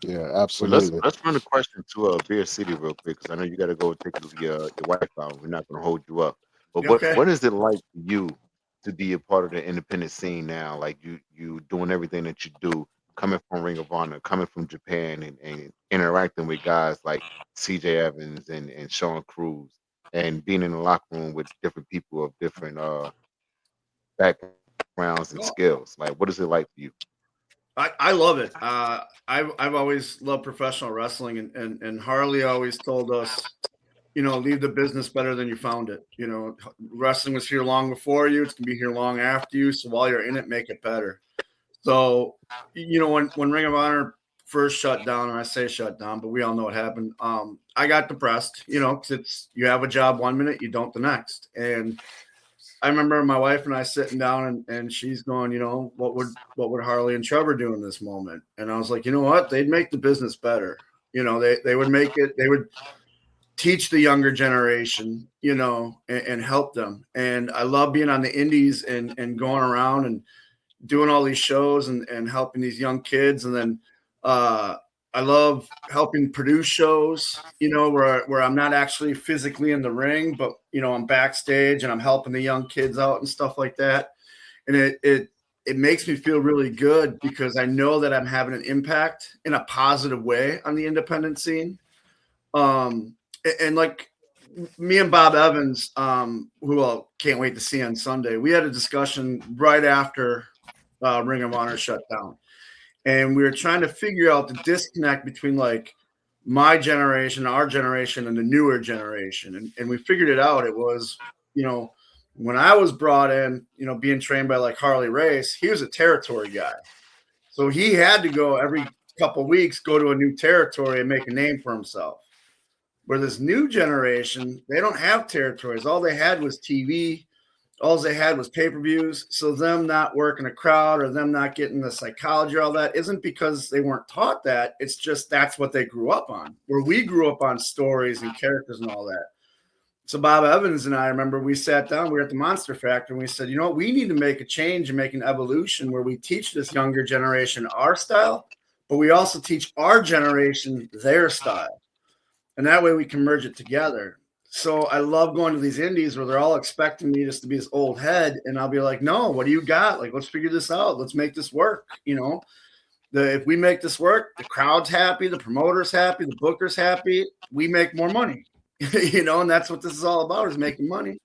Yeah, Well, let's absolutely. let's run a question to Beer City real quick because I know you got to go take your wife out. We're not going to hold you up. But Okay. what is it like for you to be a part of the independent scene now? Like you doing everything that you do, coming from Ring of Honor, coming from Japan, and interacting with guys like C.J. Evans and Sean Cruz, and being in the locker room with different people of different backgrounds and skills. Like, what is it like for you? I love it. I've always loved professional wrestling, and Harley always told us, leave the business better than you found it. Wrestling was here long before you. It's gonna be here long after you. So while you're in it, make it better. So, when Ring of Honor first shut down, and I say shut down, but we all know what happened. I got depressed, because it's you have a job one minute, you don't the next, and I remember my wife and I sitting down and she's going, what would Harley and Trevor do in this moment? And I was like, you know what? They'd make the business better. They would make it, they would teach the younger generation, and help them. And I love being on the indies and going around and doing all these shows and helping these young kids. And then uh, I love helping produce shows, where I'm not actually physically in the ring, but I'm backstage and I'm helping the young kids out and stuff like that. And it makes me feel really good because I know that I'm having an impact in a positive way on the independent scene. And like me and Bob Evans, who I can't wait to see on Sunday, we had a discussion right after Ring of Honor shut down, and we were trying to figure out the disconnect between like my generation, our generation, and the newer generation, and we figured it out. It was, you know, when I was brought in, being trained by like Harley Race, he was a territory guy, so he had to go every couple of weeks, go to a new territory and make a name for himself. Where this new generation, they don't have territories. All they had was TV. All they had was pay-per-views. So them not working a crowd or them not getting the psychology, all that isn't because they weren't taught that. It's just that's what they grew up on. Where we grew up on stories and characters and all that. So Bob Evans and I remember we sat down, we were at the Monster Factory, and we said, what, we need to make a change and make an evolution where we teach this younger generation our style, but we also teach our generation their style. And that way we can merge it together. So I love going to these indies where they're all expecting me just to be this old head, and I'll be like, no, what do you got? Like, let's figure this out. Let's make this work. If we make this work, the crowd's happy, the promoter's happy, the booker's happy, we make more money. And that's what this is all about, is making money.